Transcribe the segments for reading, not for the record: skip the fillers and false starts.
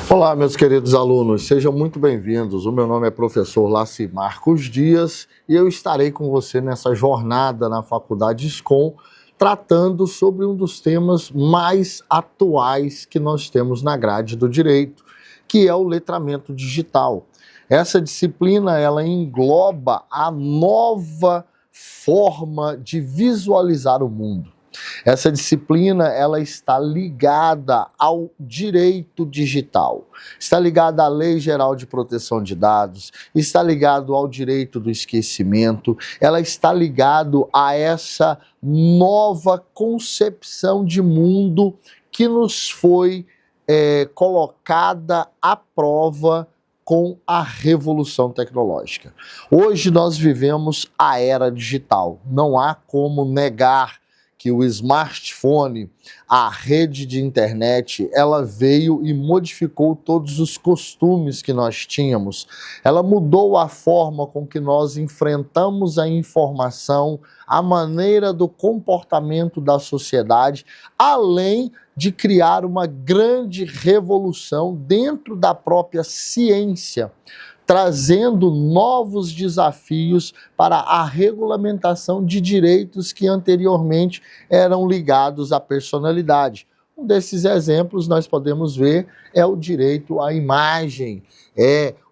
Olá, meus queridos alunos, sejam muito bem-vindos. O meu nome é professor Laci Marcos Dias e eu estarei com você nessa jornada na Faculdade SCOM, tratando sobre um dos temas mais atuais que nós temos na grade do direito, que é o letramento digital. Essa disciplina, ela engloba a nova forma de visualizar o mundo. Essa disciplina, ela está ligada ao direito digital, está ligada à Lei Geral de Proteção de Dados, está ligado ao direito do esquecimento, ela está ligado a essa nova concepção de mundo que nos foi colocada à prova com a revolução tecnológica. Hoje nós vivemos a era digital, não há como negar que o smartphone, a rede de internet, ela veio e modificou todos os costumes que nós tínhamos. Ela mudou a forma com que nós enfrentamos a informação, a maneira do comportamento da sociedade, além de criar uma grande revolução dentro da própria ciência, trazendo novos desafios para a regulamentação de direitos que anteriormente eram ligados à personalidade. Um desses exemplos nós podemos ver é o direito à imagem,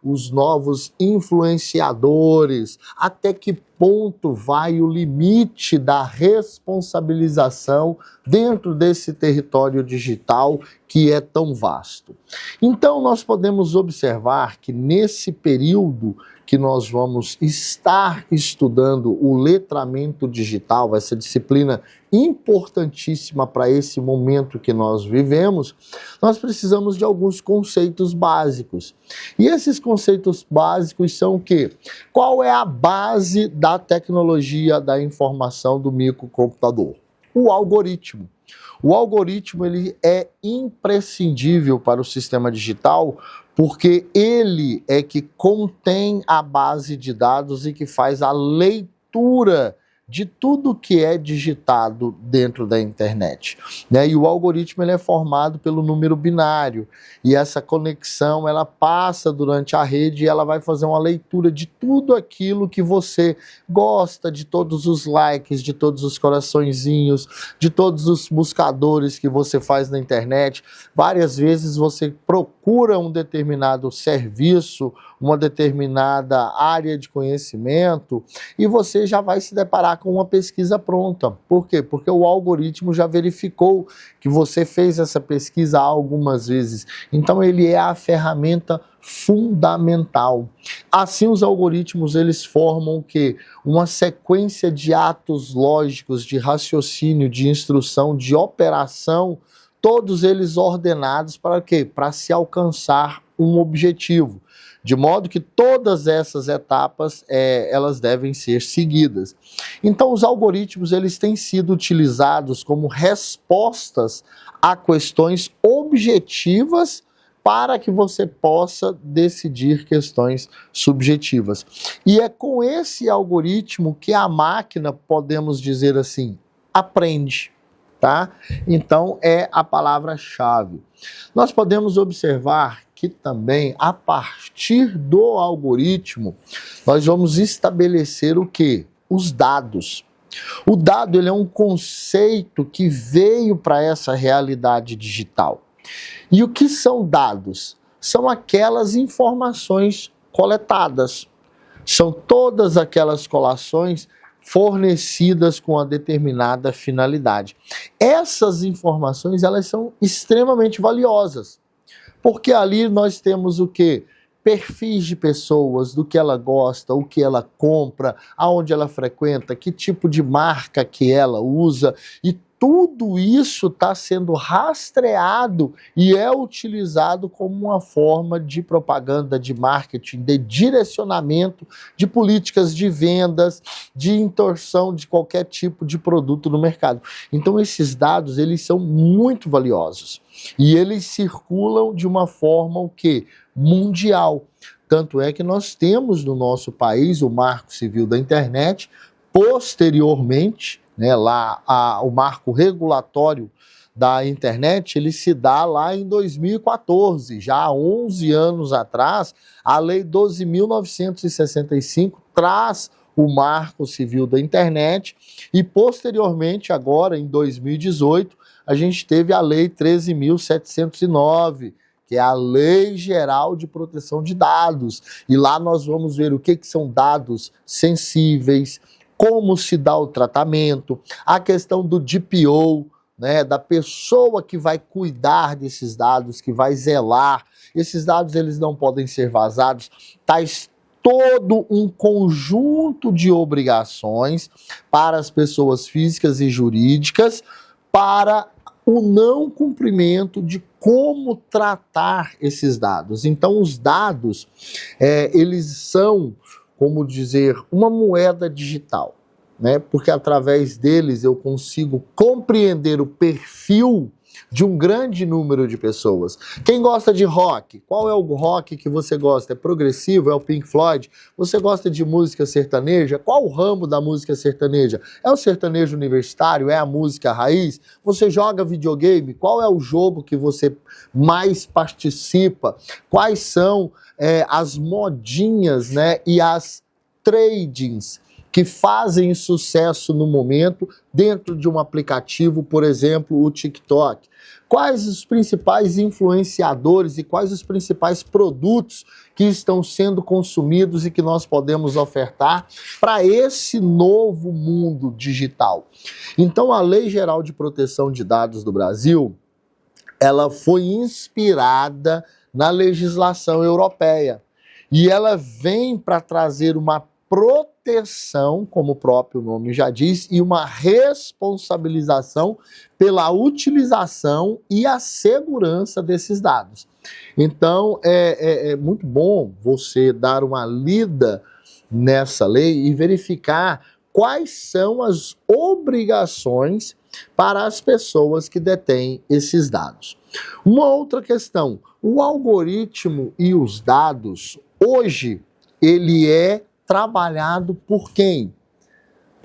os novos influenciadores, até que ponto vai o limite da responsabilização dentro desse território digital que é tão vasto. Então nós podemos observar que nesse período que nós vamos estar estudando o letramento digital, essa disciplina importantíssima para esse momento que nós vivemos, nós precisamos de alguns conceitos básicos. E esses conceitos básicos são o quê? Qual é a base da tecnologia da informação do microcomputador? O algoritmo. O algoritmo, ele é imprescindível para o sistema digital porque ele é que contém a base de dados e que faz a leitura de tudo que é digitado dentro da internet, né? E o algoritmo, ele é formado pelo número binário, e essa conexão, ela passa durante a rede e ela vai fazer uma leitura de tudo aquilo que você gosta, de todos os likes, de todos os coraçõezinhos, de todos os buscadores que você faz na internet. Várias vezes você procura um determinado serviço, uma determinada área de conhecimento, e você já vai se deparar com uma pesquisa pronta. Por quê? Porque o algoritmo já verificou que você fez essa pesquisa algumas vezes. Então ele é a ferramenta fundamental. Assim, os algoritmos, eles formam o quê? Uma sequência de atos lógicos, de raciocínio, de instrução, de operação, todos eles ordenados para quê? Para se alcançar um objetivo. De modo que todas essas etapas, elas devem ser seguidas. Então, os algoritmos, eles têm sido utilizados como respostas a questões objetivas para que você possa decidir questões subjetivas. E é com esse algoritmo que a máquina, podemos dizer assim, aprende. Tá? Então, é a palavra-chave. Nós podemos observar que também, a partir do algoritmo, nós vamos estabelecer o quê? Os dados. O dado, ele é um conceito que veio para essa realidade digital. E o que são dados? São aquelas informações coletadas. São todas aquelas colações fornecidas com uma determinada finalidade. Essas informações, elas são extremamente valiosas, porque ali nós temos o quê? Perfis de pessoas, do que ela gosta, o que ela compra, aonde ela frequenta, que tipo de marca que ela usa, e tudo isso está sendo rastreado e é utilizado como uma forma de propaganda, de marketing, de direcionamento de políticas de vendas, de intorção de qualquer tipo de produto no mercado. Então esses dados, eles são muito valiosos e eles circulam de uma forma o quê? Mundial. Tanto é que nós temos no nosso país o Marco Civil da Internet, posteriormente, né, lá o marco regulatório da internet, ele se dá lá em 2014, já há 11 anos atrás. A Lei 12.965 traz o Marco Civil da Internet e, posteriormente, agora em 2018, a gente teve a Lei 13.709, que é a Lei Geral de Proteção de Dados. E lá nós vamos ver o que são dados sensíveis, como se dá o tratamento, a questão do DPO, né, da pessoa que vai cuidar desses dados, que vai zelar. Esses dados eles não podem ser vazados, tais todo um conjunto de obrigações para as pessoas físicas e jurídicas para o não cumprimento de como tratar esses dados. Então, os dados, eles são, como dizer, uma moeda digital, né? Porque através deles eu consigo compreender o perfil de um grande número de pessoas. Quem gosta de rock? Qual é o rock que você gosta? É progressivo? É o Pink Floyd? Você gosta de música sertaneja? Qual o ramo da música sertaneja? É o sertanejo universitário? É a música raiz? Você joga videogame? Qual é o jogo que você mais participa? Quais são as modinhas, né, e as tradings que fazem sucesso no momento dentro de um aplicativo, por exemplo, o TikTok? Quais os principais influenciadores e quais os principais produtos que estão sendo consumidos e que nós podemos ofertar para esse novo mundo digital? Então, a Lei Geral de Proteção de Dados do Brasil, ela foi inspirada na legislação europeia e ela vem para trazer uma proteção, como o próprio nome já diz, e uma responsabilização pela utilização e a segurança desses dados. Então, é muito bom você dar uma lida nessa lei e verificar quais são as obrigações para as pessoas que detêm esses dados. Uma outra questão, o algoritmo e os dados, hoje, ele é trabalhado por quem?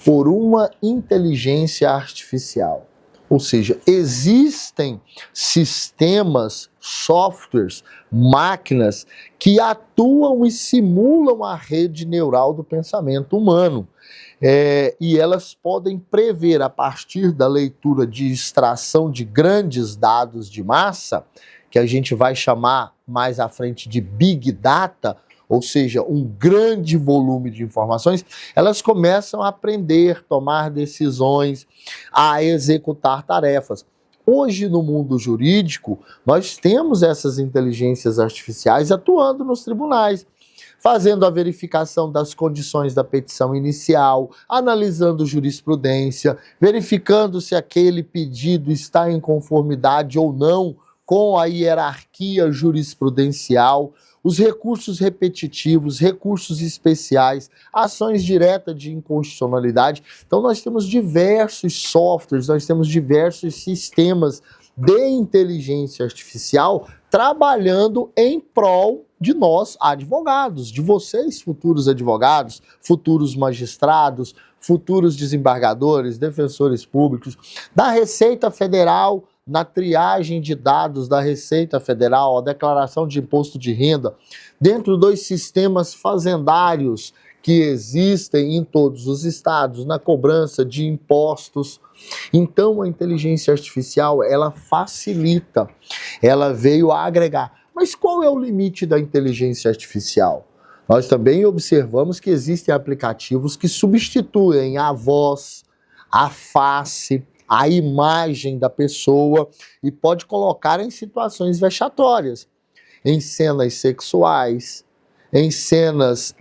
Por uma inteligência artificial. Ou seja, existem sistemas, softwares, máquinas que atuam e simulam a rede neural do pensamento humano. E elas podem prever, a partir da leitura de extração de grandes dados de massa, que a gente vai chamar mais à frente de Big Data, ou seja, um grande volume de informações, elas começam a aprender, tomar decisões, a executar tarefas. Hoje, no mundo jurídico, nós temos essas inteligências artificiais atuando nos tribunais, fazendo a verificação das condições da petição inicial, analisando jurisprudência, verificando se aquele pedido está em conformidade ou não com a hierarquia jurisprudencial, os recursos repetitivos, recursos especiais, ações diretas de inconstitucionalidade. Então nós temos diversos softwares, nós temos diversos sistemas de inteligência artificial trabalhando em prol de nós, advogados, de vocês, futuros advogados, futuros magistrados, futuros desembargadores, defensores públicos, da Receita Federal, na triagem de dados da Receita Federal, a declaração de imposto de renda, dentro dos sistemas fazendários que existem em todos os estados, na cobrança de impostos. Então, a inteligência artificial, ela facilita, ela veio a agregar. Mas qual é o limite da inteligência artificial? Nós também observamos que existem aplicativos que substituem a voz, a face, a imagem da pessoa e pode colocar em situações vexatórias, em cenas sexuais, em cenas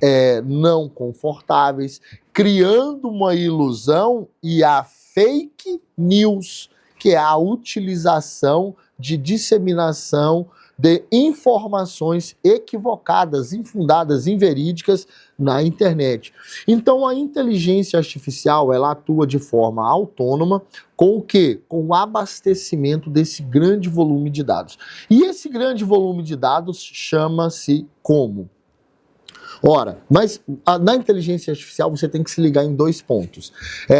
não confortáveis, criando uma ilusão e a fake news, que é a utilização de disseminação de informações equivocadas, infundadas, inverídicas na internet. Então a inteligência artificial, ela atua de forma autônoma com o quê? Com o abastecimento desse grande volume de dados. E esse grande volume de dados chama-se como? Ora, mas na inteligência artificial você tem que se ligar em dois pontos.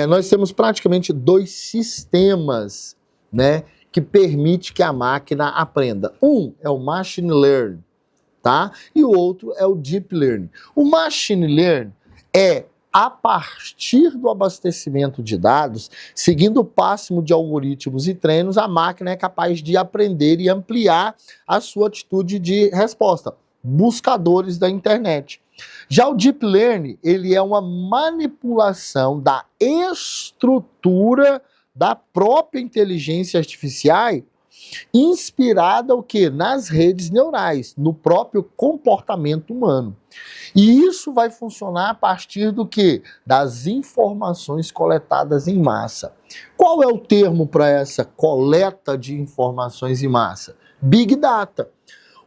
Nós temos praticamente dois sistemas, né, que permite que a máquina aprenda. Um é o Machine Learning, tá? E o outro é o Deep Learning. O Machine Learning é a partir do abastecimento de dados, seguindo o pássimo de algoritmos e treinos, a máquina é capaz de aprender e ampliar a sua atitude de resposta. Buscadores da internet. Já o Deep Learning, ele é uma manipulação da estrutura da própria inteligência artificial, inspirada o quê? Nas redes neurais, no próprio comportamento humano. E isso vai funcionar a partir do quê? Das informações coletadas em massa. Qual é o termo para essa coleta de informações em massa? Big Data.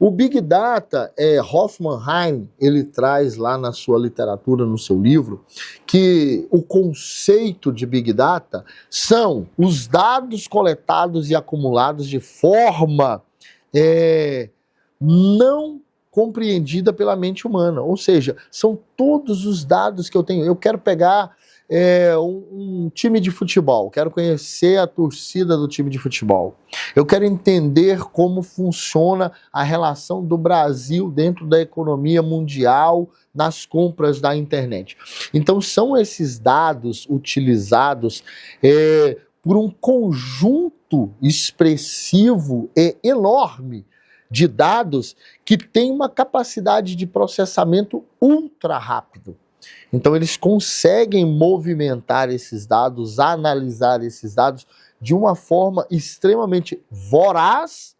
O Big Data, Hofmannsheim, ele traz lá na sua literatura, no seu livro, que o conceito de Big Data são os dados coletados e acumulados de forma não compreendida pela mente humana. Ou seja, são todos os dados que eu tenho. Eu quero pegar um time de futebol, quero conhecer a torcida do time de futebol. Eu quero entender como funciona a relação do Brasil dentro da economia mundial nas compras da internet. Então são esses dados utilizados por um conjunto expressivo e enorme de dados que tem uma capacidade de processamento ultra rápido. Então eles conseguem movimentar esses dados, analisar esses dados de uma forma extremamente voraz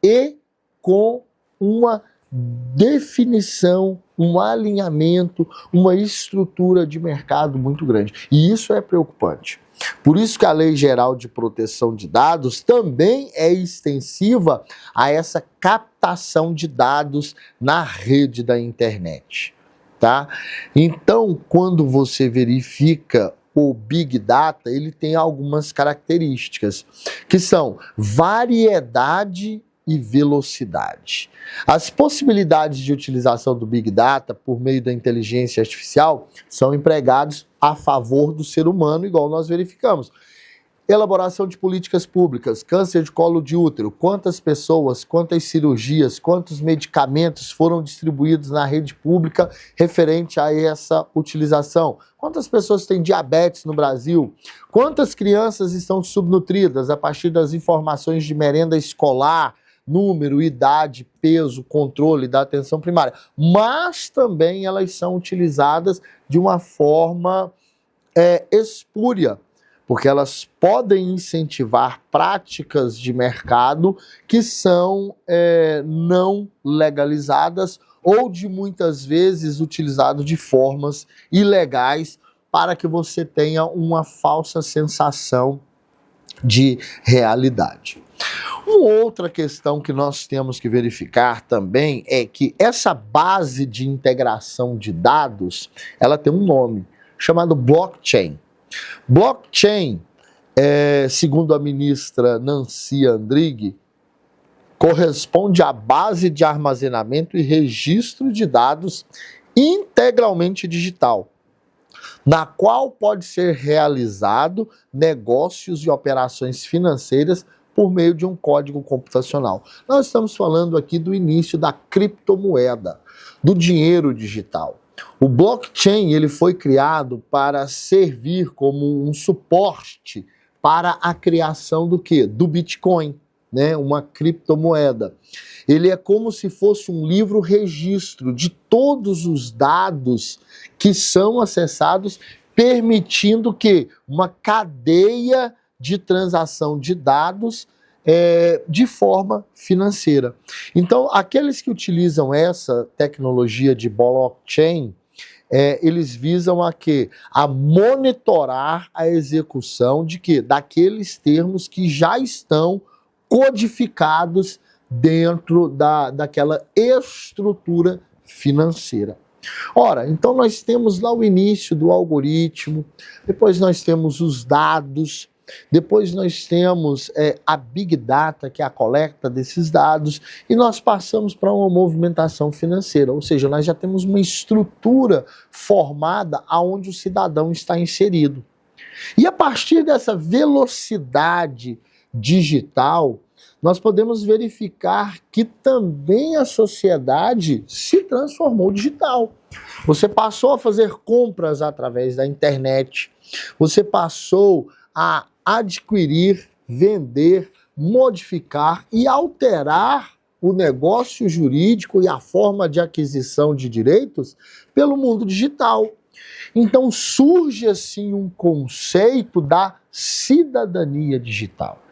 e com uma definição, um alinhamento, uma estrutura de mercado muito grande. E isso é preocupante. Por isso que a Lei Geral de Proteção de Dados também é extensiva a essa captação de dados na rede da internet. Tá? Então, quando você verifica o Big Data, ele tem algumas características, que são variedade e velocidade. As possibilidades de utilização do Big Data por meio da inteligência artificial são empregados a favor do ser humano, igual nós verificamos. Elaboração de políticas públicas, câncer de colo de útero, quantas pessoas, quantas cirurgias, quantos medicamentos foram distribuídos na rede pública referente a essa utilização? Quantas pessoas têm diabetes no Brasil? Quantas crianças estão subnutridas a partir das informações de merenda escolar, número, idade, peso, controle da atenção primária? Mas também elas são utilizadas de uma forma espúria, porque elas podem incentivar práticas de mercado que são não legalizadas ou de muitas vezes utilizado de formas ilegais para que você tenha uma falsa sensação de realidade. Uma outra questão que nós temos que verificar também é que essa base de integração de dados, ela tem um nome chamado blockchain. Blockchain, segundo a ministra Nancy Andrighi, corresponde à base de armazenamento e registro de dados integralmente digital, na qual pode ser realizado negócios e operações financeiras por meio de um código computacional. Nós estamos falando aqui do início da criptomoeda, do dinheiro digital. O blockchain ele foi criado para servir como um suporte para a criação do quê? Do Bitcoin, né? Uma criptomoeda. Ele é como se fosse um livro registro de todos os dados que são acessados, permitindo que uma cadeia de transação de dados de forma financeira. Então, aqueles que utilizam essa tecnologia de blockchain, eles visam a quê? A monitorar a execução de quê? Daqueles termos que já estão codificados dentro daquela estrutura financeira. Ora, então nós temos lá o início do algoritmo, depois nós temos os dados, depois nós temos a Big Data, que é a coleta desses dados, e nós passamos para uma movimentação financeira, ou seja, nós já temos uma estrutura formada aonde o cidadão está inserido. E a partir dessa velocidade digital, nós podemos verificar que também a sociedade se transformou digital. Você passou a fazer compras através da internet, você passou a adquirir, vender, modificar e alterar o negócio jurídico e a forma de aquisição de direitos pelo mundo digital. Então surge assim um conceito da cidadania digital.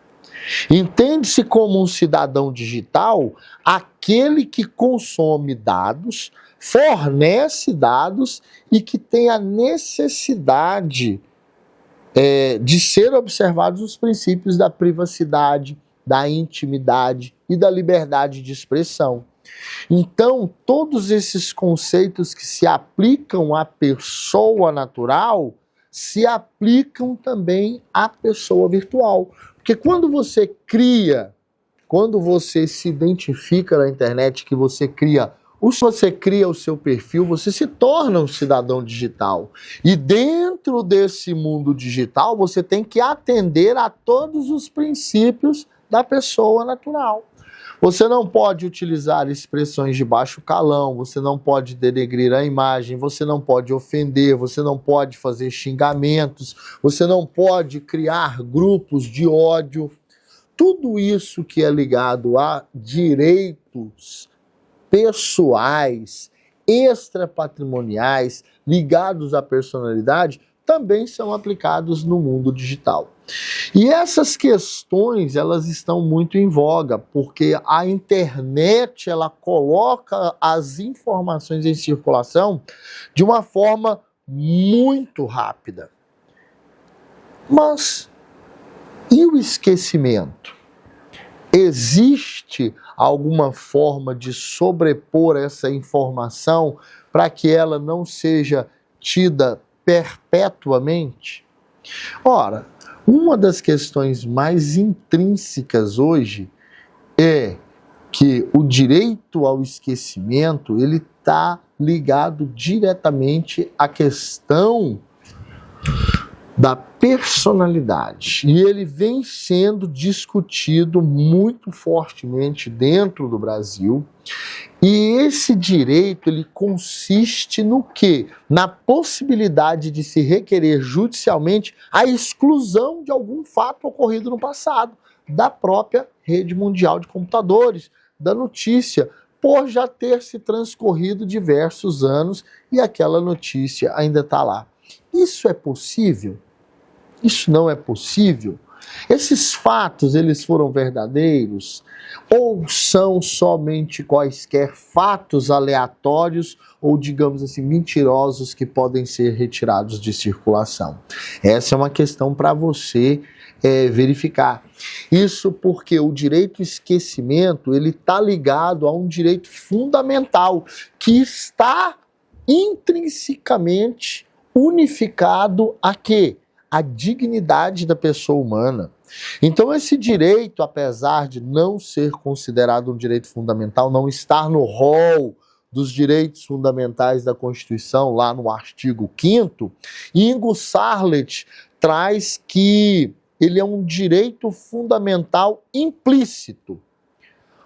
Entende-se como um cidadão digital aquele que consome dados, fornece dados e que tem a necessidade de ser observados os princípios da privacidade, da intimidade e da liberdade de expressão. Então, todos esses conceitos que se aplicam à pessoa natural se aplicam também à pessoa virtual. Porque quando você se identifica na internet, que você cria o seu perfil, você se torna um cidadão digital. E dentro desse mundo digital, você tem que atender a todos os princípios da pessoa natural. Você não pode utilizar expressões de baixo calão, você não pode denegrir a imagem, você não pode ofender, você não pode fazer xingamentos, você não pode criar grupos de ódio. Tudo isso que é ligado a direitos pessoais, extrapatrimoniais, ligados à personalidade, também são aplicados no mundo digital. E essas questões, elas estão muito em voga, porque a internet, ela coloca as informações em circulação de uma forma muito rápida. Mas e o esquecimento? Existe alguma forma de sobrepor essa informação para que ela não seja tida perpetuamente? Ora, uma das questões mais intrínsecas hoje é que o direito ao esquecimento ele está ligado diretamente à questão da personalidade. E ele vem sendo discutido muito fortemente dentro do Brasil. E esse direito, ele consiste no quê? Na possibilidade de se requerer judicialmente a exclusão de algum fato ocorrido no passado, da própria rede mundial de computadores, da notícia, por já ter se transcorrido diversos anos e aquela notícia ainda está lá. Isso é possível? Isso não é possível? Esses fatos, eles foram verdadeiros? Ou são somente quaisquer fatos aleatórios ou, digamos assim, mentirosos que podem ser retirados de circulação? Essa é uma questão para você verificar. Isso porque o direito ao esquecimento, ele está ligado a um direito fundamental que está intrinsecamente unificado a quê? A dignidade da pessoa humana. Então esse direito, apesar de não ser considerado um direito fundamental, não estar no rol dos direitos fundamentais da Constituição, lá no artigo 5º, Ingo Sarlet traz que ele é um direito fundamental implícito.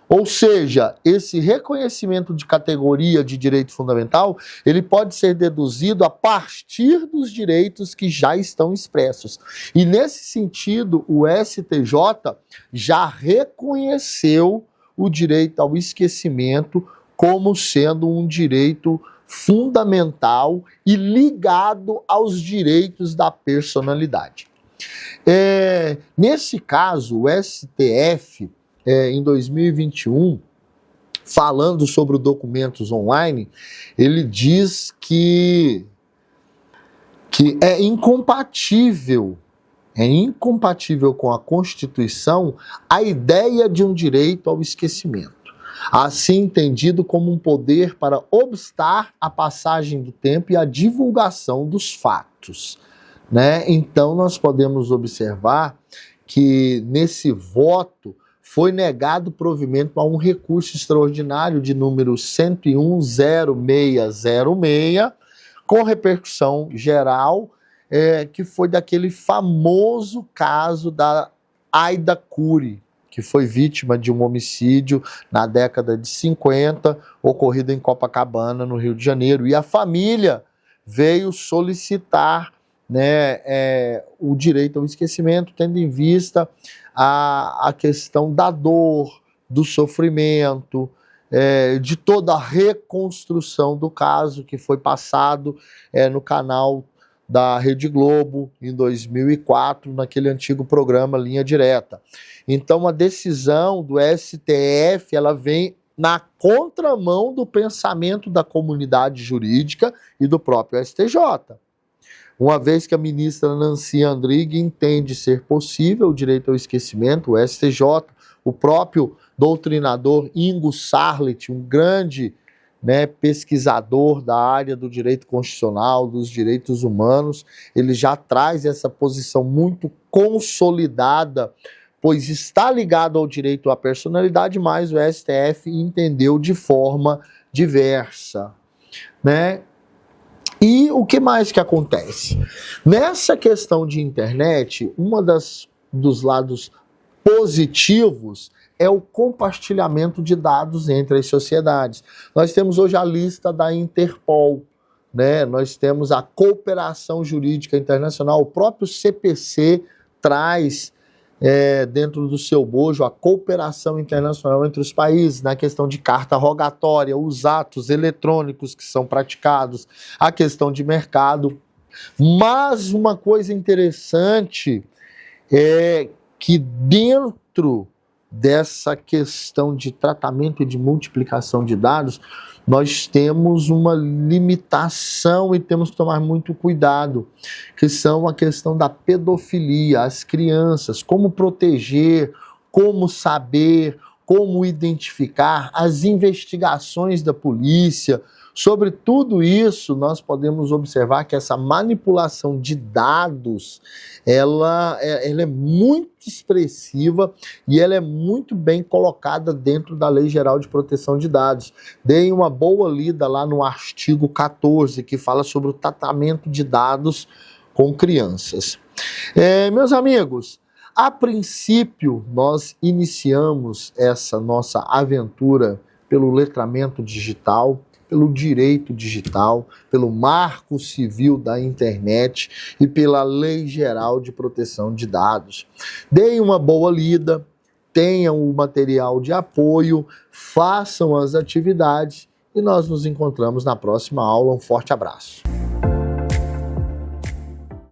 Ou seja, esse reconhecimento de categoria de direito fundamental, ele pode ser deduzido a partir dos direitos que já estão expressos. E nesse sentido, o STJ já reconheceu o direito ao esquecimento como sendo um direito fundamental e ligado aos direitos da personalidade. Nesse caso, o STF, em 2021, falando sobre documentos online, ele diz que é incompatível com a Constituição a ideia de um direito ao esquecimento, assim entendido como um poder para obstar a passagem do tempo e a divulgação dos fatos, né? Então nós podemos observar que nesse voto foi negado provimento a um recurso extraordinário de número 101.0606, com repercussão geral, que foi daquele famoso caso da Aida Cury, que foi vítima de um homicídio na década de 50, ocorrido em Copacabana, no Rio de Janeiro. E a família veio solicitar, né, o direito ao esquecimento, tendo em vista a questão da dor, do sofrimento, de toda a reconstrução do caso que foi passado no canal da Rede Globo em 2004, naquele antigo programa Linha Direta. Então a decisão do STF, ela vem na contramão do pensamento da comunidade jurídica e do próprio STJ. Uma vez que a ministra Nancy Andrighi entende ser possível o direito ao esquecimento, o STJ, o próprio doutrinador Ingo Sarlet, um grande pesquisador da área do direito constitucional, dos direitos humanos, ele já traz essa posição muito consolidada, pois está ligado ao direito à personalidade, mas o STF entendeu de forma diversa, né? E o que mais que acontece? Nessa questão de internet, dos lados positivos é o compartilhamento de dados entre as sociedades. Nós temos hoje a lista da Interpol, né? Nós temos a cooperação jurídica internacional, o próprio CPC traz dentro do seu bojo a cooperação internacional entre os países, na questão de carta rogatória, os atos eletrônicos que são praticados, a questão de mercado. Mas uma coisa interessante é que dentro dessa questão de tratamento e de multiplicação de dados, nós temos uma limitação e temos que tomar muito cuidado, que são a questão da pedofilia, as crianças, como proteger, como saber, como identificar, as investigações da polícia. Sobre tudo isso, nós podemos observar que essa manipulação de dados, ela é muito expressiva e ela é muito bem colocada dentro da Lei Geral de Proteção de Dados. Deem uma boa lida lá no artigo 14, que fala sobre o tratamento de dados com crianças. Meus amigos, a princípio, nós iniciamos essa nossa aventura pelo letramento digital, pelo direito digital, pelo marco civil da internet e pela Lei Geral de Proteção de Dados. Deem uma boa lida, tenham o material de apoio, façam as atividades e nós nos encontramos na próxima aula. Um forte abraço.